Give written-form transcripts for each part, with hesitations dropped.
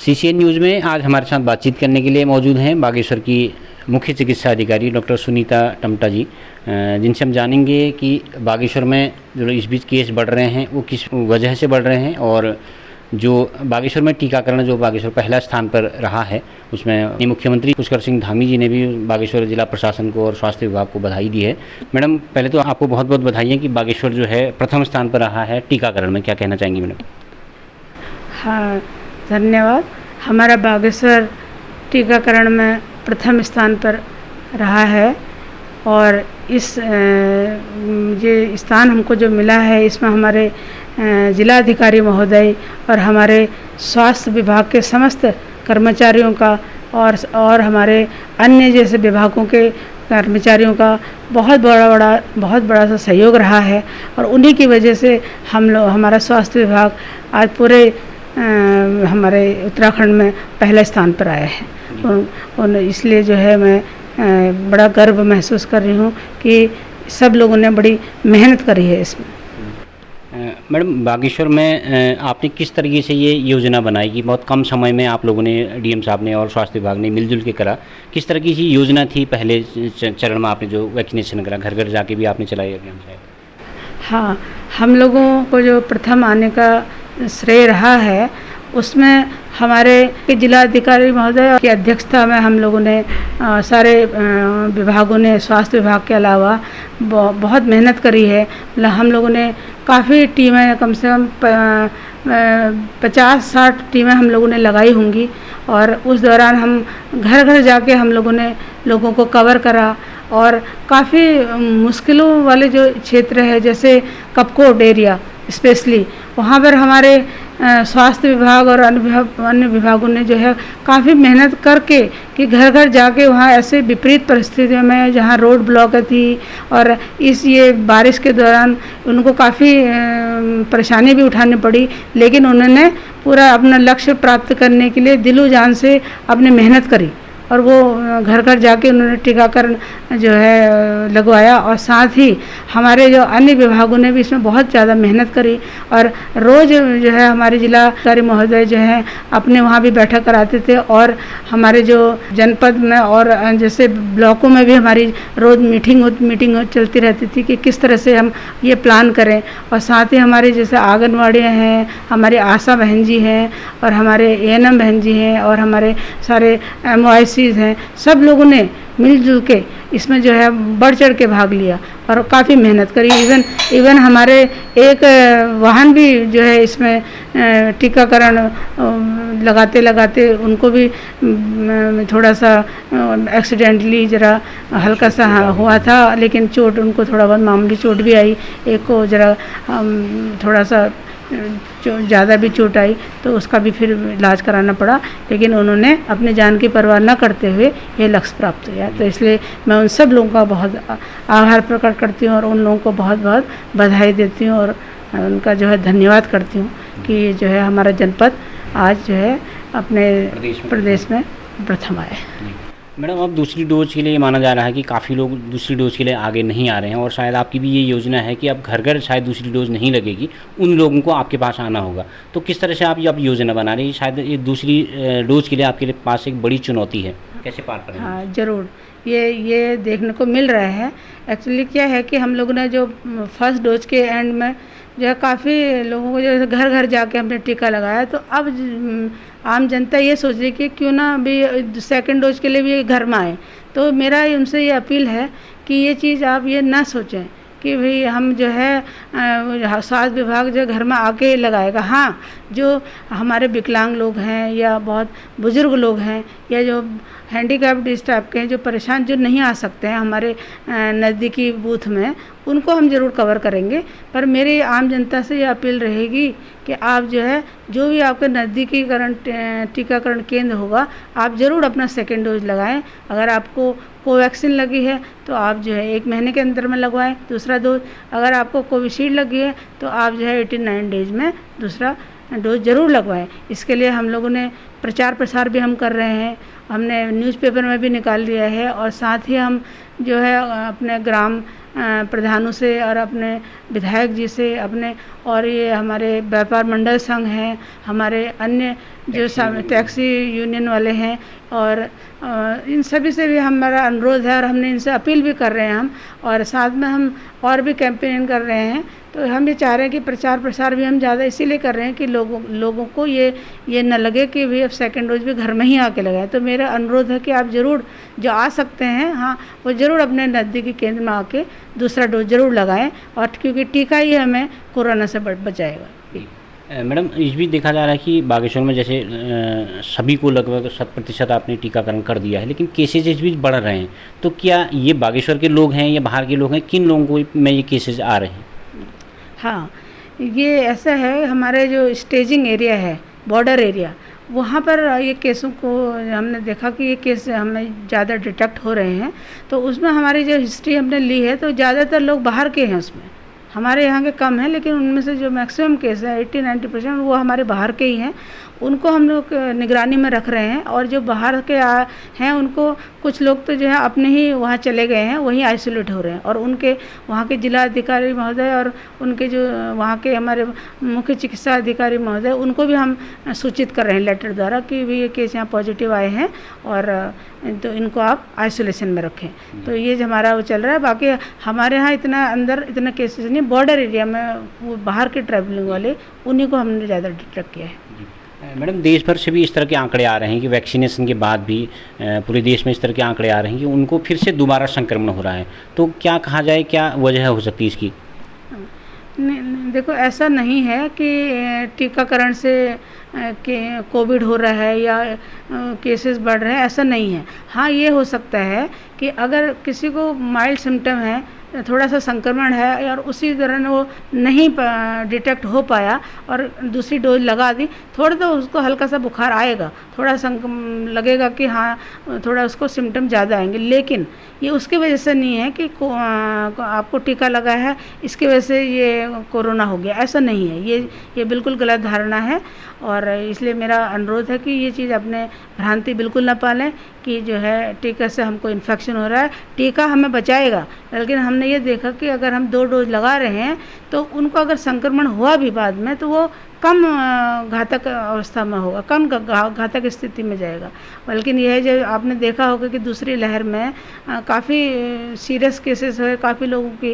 CCN news में आज हमारे साथ बातचीत करने के लिए मौजूद हैं बागेश्वर की मुख्य चिकित्सा अधिकारी डॉक्टर सुनीता टमटा जी, जिनसे हम जानेंगे कि बागेश्वर में जो इस बीच केस बढ़ रहे हैं वो किस वजह से बढ़ रहे हैं और जो बागेश्वर में टीकाकरण जो बागेश्वर पहला स्थान पर रहा है उसमें मुख्यमंत्री पुष्कर सिंह धामी जी ने भी बागेश्वर जिला प्रशासन को और स्वास्थ्य विभाग को बधाई दी है। मैडम, पहले तो आपको बहुत बहुत बधाई है कि बागेश्वर जो है प्रथम स्थान पर रहा है टीकाकरण में। क्या कहना चाहेंगी मैडम? हाँ, धन्यवाद। हमारा बागेश्वर टीकाकरण में प्रथम स्थान पर रहा है और इस ये स्थान हमको जो मिला है इसमें हमारे जिला अधिकारी महोदय और हमारे स्वास्थ्य विभाग के समस्त कर्मचारियों का और हमारे अन्य जैसे विभागों के कर्मचारियों का बहुत बड़ा सा सहयोग रहा है और उन्हीं की वजह से हमारा स्वास्थ्य विभाग आज पूरे हमारे उत्तराखंड में पहले स्थान पर आया है। और इसलिए जो है मैं बड़ा गर्व महसूस कर रही हूँ कि सब लोगों ने बड़ी मेहनत करी है इसमें। मैडम, बागेश्वर में आपने किस तरीके से ये योजना बनाई कि बहुत कम समय में आप लोगों ने, डीएम साहब ने और स्वास्थ्य विभाग ने मिलजुल के करा, किस तरह की योजना थी? पहले चरण में आपने जो वैक्सीनेशन करा, घर घर जाके भी आपने चलाई अभियान शायद? हाँ, हम लोगों को जो प्रथम आने का श्रेय रहा है उसमें हमारे जिला अधिकारी महोदय की अध्यक्षता में हम लोगों ने सारे विभागों ने, स्वास्थ्य विभाग के अलावा बहुत मेहनत करी है। हम लोगों ने काफ़ी टीमें, कम से कम 50-60 टीमें हम लोगों ने लगाई होंगी और उस दौरान हम घर घर जाके हम लोगों ने लोगों को कवर करा और काफ़ी मुश्किलों वाले जो क्षेत्र है जैसे कपकोट एरिया स्पेशली, वहाँ पर हमारे स्वास्थ्य विभाग और अन्य विभागों ने जो है काफ़ी मेहनत करके कि घर घर जाके वहाँ ऐसे विपरीत परिस्थितियों में जहाँ रोड ब्लॉक थी और ये बारिश के दौरान उनको काफ़ी परेशानी भी उठानी पड़ी, लेकिन उन्होंने पूरा अपना लक्ष्य प्राप्त करने के लिए दिलो जान से अपनी मेहनत करी और वो घर घर जाके उन्होंने टीकाकरण जो है लगवाया। और साथ ही हमारे जो अन्य विभागों ने भी इसमें बहुत ज़्यादा मेहनत करी और रोज़ जो है हमारे जिला अधिकारी महोदय जो हैं अपने वहाँ भी बैठक कराते थे और हमारे जो जनपद में और जैसे ब्लॉकों में भी हमारी रोज़ मीटिंग चलती रहती थी कि किस तरह से हम ये प्लान करें। और साथ ही हमारे जैसे आंगनवाड़ियाँ हैं, हमारी आशा बहन जी हैं और हमारे एएनएम बहन जी हैं और हमारे सारे MOICs हैं, सब लोगों ने मिलजुल के इसमें जो है बढ़ चढ़ के भाग लिया और काफ़ी मेहनत करी। इवन हमारे एक वाहन भी जो है इसमें टीकाकरण लगाते उनको भी थोड़ा सा एक्सीडेंटली ज़रा हल्का सा हुआ था, लेकिन चोट उनको थोड़ा बहुत मामूली चोट भी आई, एक को ज़रा थोड़ा सा ज़्यादा भी चोट आई तो उसका भी फिर इलाज कराना पड़ा, लेकिन उन्होंने अपने जान की परवाह न करते हुए ये लक्ष्य प्राप्त किया। तो इसलिए मैं उन सब लोगों का बहुत आभार प्रकट करती हूँ और उन लोगों को बहुत बहुत बधाई देती हूँ और उनका जो है धन्यवाद करती हूँ कि जो है हमारा जनपद आज जो है अपने प्रदेश में प्रथम आया है। मैडम, अब दूसरी डोज के लिए माना जा रहा है कि काफ़ी लोग दूसरी डोज के लिए आगे नहीं आ रहे हैं और शायद आपकी भी ये योजना है कि अब घर घर शायद दूसरी डोज नहीं लगेगी, उन लोगों को आपके पास आना होगा। तो किस तरह से आप ये योजना बना रही है? शायद ये दूसरी डोज के लिए आपके पास एक बड़ी चुनौती है, कैसे पार करें? हाँ, ज़रूर, ये देखने को मिल रहा है। एक्चुअली क्या है कि हम लोगों ने जो फर्स्ट डोज के एंड में जो है काफ़ी लोगों को जो घर घर जाके हमने टीका लगाया, तो अब आम जनता ये सोच रही कि क्यों ना अभी सेकंड डोज के लिए भी घर में आए। तो मेरा उनसे ये अपील है कि ये चीज़ आप ये ना सोचें कि भाई हम जो है स्वास्थ्य विभाग जो घर में आके लगाएगा। हाँ, जो हमारे विकलांग लोग हैं या बहुत बुज़ुर्ग लोग हैं या जो हैंडीकैप्ड इस टाइप के हैं, जो परेशान, जो नहीं आ सकते हैं हमारे नज़दीकी बूथ में, उनको हम ज़रूर कवर करेंगे। पर मेरी आम जनता से ये अपील रहेगी कि आप जो है जो भी आपके नज़दीकी टीकाकरण केंद्र होगा, आप ज़रूर अपना सेकेंड डोज लगाएं। अगर आपको कोवैक्सीन लगी है तो आप जो है 1 महीने के अंदर में लगवाएं दूसरा डोज। अगर आपको कोविशील्ड लगी है तो आप जो है 89 डेज में दूसरा डोज ज़रूर लगवाएं। इसके लिए हम लोगों ने प्रचार प्रसार भी हम कर रहे हैं हमने न्यूज़पेपर में भी निकाल दिया है। और साथ ही हम जो है अपने ग्राम प्रधानों से और अपने विधायक जी से अपने और ये हमारे व्यापार मंडल संघ हैं, हमारे अन्य जो टैक्सी यूनियन वाले हैं और इन सभी से भी हमारा अनुरोध है और हमने इनसे अपील भी कर रहे हैं हम। और साथ में हम और भी कैंपेन कर रहे हैं। तो हम ये चाह रहे हैं कि प्रचार प्रसार भी हम ज़्यादा इसीलिए कर रहे हैं कि लोगों को ये न लगे कि भी अब सेकेंड डोज भी घर में ही आके लगाएं। तो मेरा अनुरोध है कि आप ज़रूर जो आ सकते हैं, हाँ, वो ज़रूर अपने नज़दीकी केंद्र में आके दूसरा डोज ज़रूर लगाएं। और क्योंकि टीका ही हमें कोरोना से बचाएगा। मैडम, इस बीच देखा जा रहा है कि बागेश्वर में जैसे सभी को लगभग 100% आपने टीकाकरण कर दिया है, लेकिन केसेज इस बीच बढ़ रहे हैं। तो क्या ये बागेश्वर के लोग हैं या बाहर के लोग हैं, किन लोगों को में ये केसेज आ रहे हैं? हाँ, ये ऐसा है, हमारे जो स्टेजिंग एरिया है, बॉर्डर एरिया, वहाँ पर ये केसों को हमने देखा कि ये केस हमें ज़्यादा डिटेक्ट हो रहे हैं। तो उसमें हमारी जो हिस्ट्री हमने ली है तो ज़्यादातर लोग बाहर के हैं उसमें, हमारे यहाँ के कम हैं, लेकिन उनमें से जो मैक्सिमम केस है 80-90% वो हमारे बाहर के ही हैं। उनको हम लोग निगरानी में रख रहे हैं। और जो बाहर के हैं उनको कुछ लोग तो जो है अपने ही वहाँ चले गए हैं, वहीं आइसोलेट हो रहे हैं। और उनके वहाँ के जिला अधिकारी महोदय और उनके जो वहाँ के हमारे मुख्य चिकित्सा अधिकारी महोदय, उनको भी हम सूचित कर रहे हैं लेटर द्वारा कि भी ये केस यहाँ पॉजिटिव आए हैं और तो इनको आप आइसोलेशन में रखें। तो ये जो हमारा वो चल रहा है। बाकी हमारे यहाँ इतना अंदर इतना केसेस नहीं, बॉर्डर एरिया में वो बाहर के ट्रैवलिंग वाले उन्हीं को हमने ज़्यादा डिटेक्ट किया है। मैडम, देश भर से भी इस तरह के आंकड़े आ रहे हैं कि वैक्सीनेशन के बाद भी पूरे देश में इस तरह के आंकड़े आ रहे हैं कि उनको फिर से दोबारा संक्रमण हो रहा है। तो क्या कहा जाए, क्या वजह हो सकती है इसकी? देखो, ऐसा नहीं है कि टीकाकरण से कि कोविड हो रहा है या केसेस बढ़ रहे हैं, ऐसा नहीं है। हाँ, ये हो सकता है कि अगर किसी को माइल्ड सिम्टम है, थोड़ा सा संक्रमण है और उसी दौरान वो नहीं डिटेक्ट हो पाया और दूसरी डोज लगा दी, थोड़ा तो उसको हल्का सा बुखार आएगा, थोड़ा लगेगा कि हाँ थोड़ा उसको सिम्टम ज़्यादा आएंगे। लेकिन ये उसकी वजह से नहीं है कि आपको टीका लगा है इसकी वजह से ये कोरोना हो गया, ऐसा नहीं है। ये बिल्कुल गलत धारणा है। और इसलिए मेरा अनुरोध है कि ये चीज़ अपने भ्रांति बिल्कुल ना पालें कि जो है टीका से हमको इन्फेक्शन हो रहा है। टीका हमें बचाएगा, लेकिन हमने ये देखा कि अगर हम 2 डोज लगा रहे हैं तो उनको अगर संक्रमण हुआ भी बाद में तो वो कम घातक अवस्था में होगा, कम घातक स्थिति में जाएगा। बल्कि यह जो आपने देखा होगा कि दूसरी लहर में काफ़ी सीरियस केसेस हुए, काफ़ी लोगों की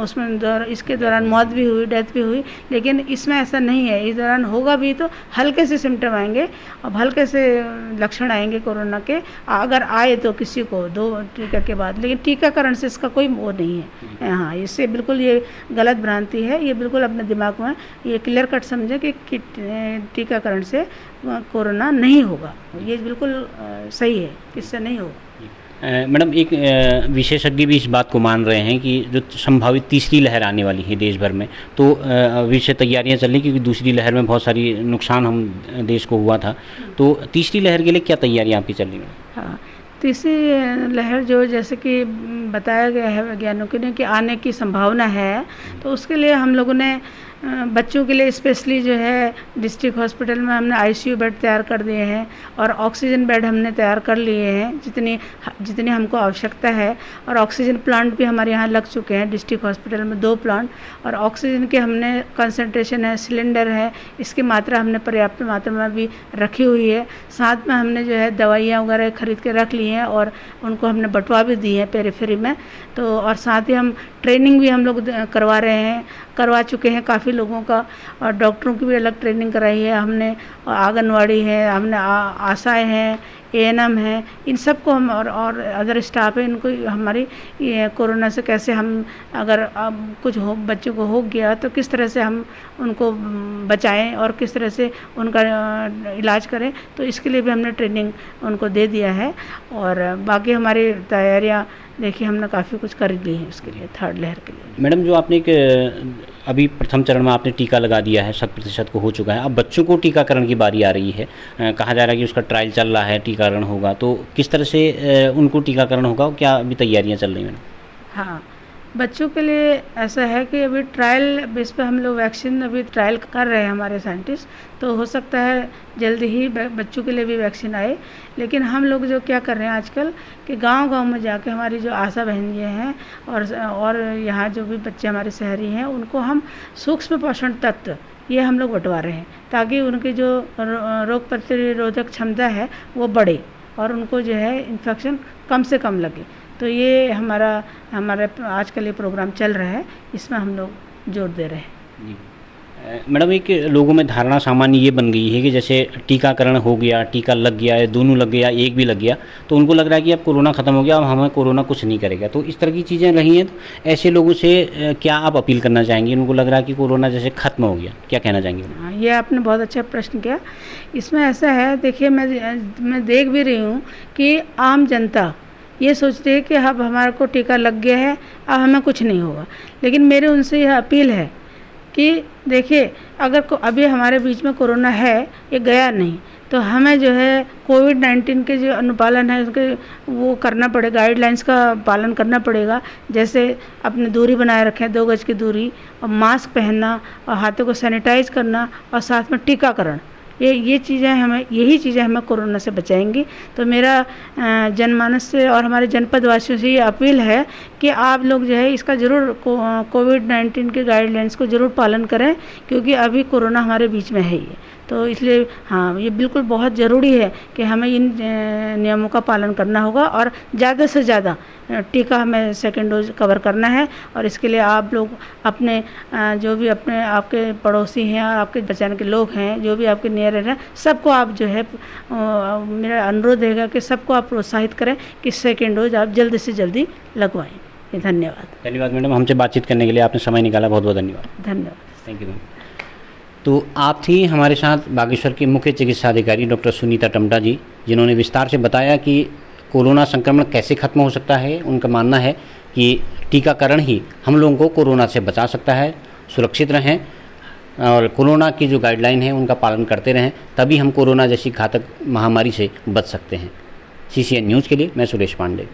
उसमें इसके दौरान मौत भी हुई, डेथ भी हुई। लेकिन इसमें ऐसा नहीं है, इस दौरान होगा भी तो हल्के से सिम्टम आएंगे और हल्के से लक्षण आएंगे कोरोना के, अगर आए तो किसी को 2 टीका के बाद। लेकिन टीकाकरण से इसका कोई वो नहीं है। हाँ, इससे बिल्कुल ये गलत भ्रांति है। ये बिल्कुल अपने दिमाग में ये क्लियर कट समझे कि टीकाकरण से कोरोना नहीं होगा। ये बिल्कुल सही है, इससे नहीं होगा। मैडम, एक विशेषज्ञ भी इस बात को मान रहे हैं कि जो संभावित तीसरी लहर आने वाली है देश भर में, तो अभी से तैयारियां चल रही, क्योंकि दूसरी लहर में बहुत सारी नुकसान हम देश को हुआ था। तो तीसरी लहर के लिए क्या तैयारियां आपकी चल रही हैं? हाँ, तीसरी लहर जो जैसे कि बताया गया है वैज्ञानिकों ने कि आने की संभावना है, तो उसके लिए हम लोगों ने बच्चों के लिए स्पेशली जो है डिस्ट्रिक्ट हॉस्पिटल में हमने आईसीयू बेड तैयार कर दिए हैं और ऑक्सीजन बेड हमने तैयार कर लिए हैं जितनी हमको आवश्यकता है। और ऑक्सीजन प्लांट भी हमारे यहाँ लग चुके हैं डिस्ट्रिक्ट हॉस्पिटल में 2 प्लांट। और ऑक्सीजन के हमने कंसंट्रेशन है, सिलेंडर है, इसकी मात्रा हमने पर्याप्त मात्रा में भी रखी हुई है। साथ में हमने जो है दवाइयाँ वगैरह खरीद के रख ली हैं और उनको हमने बंटवा भी दी है पेरीफेरी में। तो और साथ ही हम ट्रेनिंग भी हम लोग करवा चुके हैं काफ़ी लोगों का, और डॉक्टरों की भी अलग ट्रेनिंग कराई है हमने। आंगनवाड़ी है, हमने आशाएं हैं, एएनएम है, इन सब को हम और अदर स्टाफ है, इनको हमारी ये कोरोना से कैसे हम अगर कुछ बच्चों को हो गया तो किस तरह से हम उनको बचाएं और किस तरह से उनका इलाज करें, तो इसके लिए भी हमने ट्रेनिंग उनको दे दिया है। और बाकी हमारी तैयारियां देखिए हमने काफ़ी कुछ कर ली है उसके लिए, 3rd लहर के लिए। मैडम, जो आपने अभी प्रथम चरण में आपने टीका लगा दिया है, 100% को हो चुका है, अब बच्चों को टीकाकरण की बारी आ रही है। कहा जा रहा है कि उसका ट्रायल चल रहा है, टीकाकरण होगा, तो किस तरह से उनको टीकाकरण होगा और क्या अभी तैयारियां चल रही हैं? हाँ, बच्चों के लिए ऐसा है कि अभी ट्रायल बेस पे हम लोग वैक्सीन अभी ट्रायल कर रहे हैं हमारे साइंटिस्ट, तो हो सकता है जल्दी ही बच्चों के लिए भी वैक्सीन आए। लेकिन हम लोग जो क्या कर रहे हैं आजकल कि गांव-गांव में जाके हमारी जो आशा बहन जी हैं और यहाँ जो भी बच्चे हमारे शहरी हैं उनको हम सूक्ष्म पोषण तत्व ये हम लोग बंटवा रहे हैं, ताकि उनकी जो रोग प्रतिरोधक क्षमता है वो बढ़े और उनको जो है इन्फेक्शन कम से कम लगे। तो ये हमारा आजकल ये प्रोग्राम चल रहा है, इसमें हम लोग जोर दे रहे हैं। जी मैडम, एक लोगों में धारणा सामान्य ये बन गई है कि जैसे टीकाकरण हो गया, टीका लग गया है, दोनों लग गया, एक भी लग गया, तो उनको लग रहा है कि अब कोरोना ख़त्म हो गया, अब हमें कोरोना कुछ नहीं करेगा। तो इस तरह की चीज़ें रही हैं, तो ऐसे लोगों से क्या आप अपील करना चाहेंगे? उनको लग रहा है कि कोरोना जैसे ख़त्म हो गया, क्या कहना चाहेंगे? हाँ, ये आपने बहुत अच्छा प्रश्न किया। इसमें ऐसा है, देखिए मैं देख भी रही हूँ कि आम जनता ये सोच रही है कि अब हमारे को टीका लग गया है, अब हमें कुछ नहीं होगा। लेकिन मेरे उनसे यह अपील है कि देखिए, अगर अभी हमारे बीच में कोरोना है, ये गया नहीं, तो हमें जो है कोविड-19 के जो अनुपालन है उसके वो करना पड़ेगा, गाइडलाइंस का पालन करना पड़ेगा। जैसे अपनी दूरी बनाए रखें, 2 गज की दूरी, और मास्क पहनना, और हाथों को सैनिटाइज करना, और साथ में टीकाकरण। यही चीज़ें हमें कोरोना से बचाएंगी। तो मेरा जनमानस से और हमारे जनपद वासियों से ये अपील है कि आप लोग जो है इसका ज़रूर कोविड-19 के गाइडलाइंस को ज़रूर पालन करें, क्योंकि अभी कोरोना हमारे बीच में है ही। तो इसलिए हाँ, ये बिल्कुल बहुत ज़रूरी है कि हमें इन नियमों का पालन करना होगा, और ज़्यादा से ज़्यादा टीका हमें सेकेंड डोज कवर करना है। और इसके लिए आप लोग अपने जो भी अपने आपके पड़ोसी हैं और आपके पहचान के लोग हैं, जो भी आपके नियर हैं, सबको आप जो है मेरा अनुरोध रहेगा कि सबको आप प्रोत्साहित करें कि सेकेंड डोज आप जल्दी से जल्दी लगवाएं। धन्यवाद मैडम, हमसे बातचीत करने के लिए आपने समय निकाला, बहुत बहुत धन्यवाद। धन्यवाद। Thank you ma'am. तो आप थी हमारे साथ बागेश्वर की मुख्य चिकित्सा अधिकारी डॉक्टर सुनीता टमटा जी, जिन्होंने विस्तार से बताया कि कोरोना संक्रमण कैसे खत्म हो सकता है। उनका मानना है कि टीकाकरण ही हम लोगों को कोरोना से बचा सकता है। सुरक्षित रहें और कोरोना की जो गाइडलाइन है उनका पालन करते रहें, तभी हम कोरोना जैसी घातक महामारी से बच सकते हैं। CCN न्यूज़ के लिए मैं सुरेश पांडे।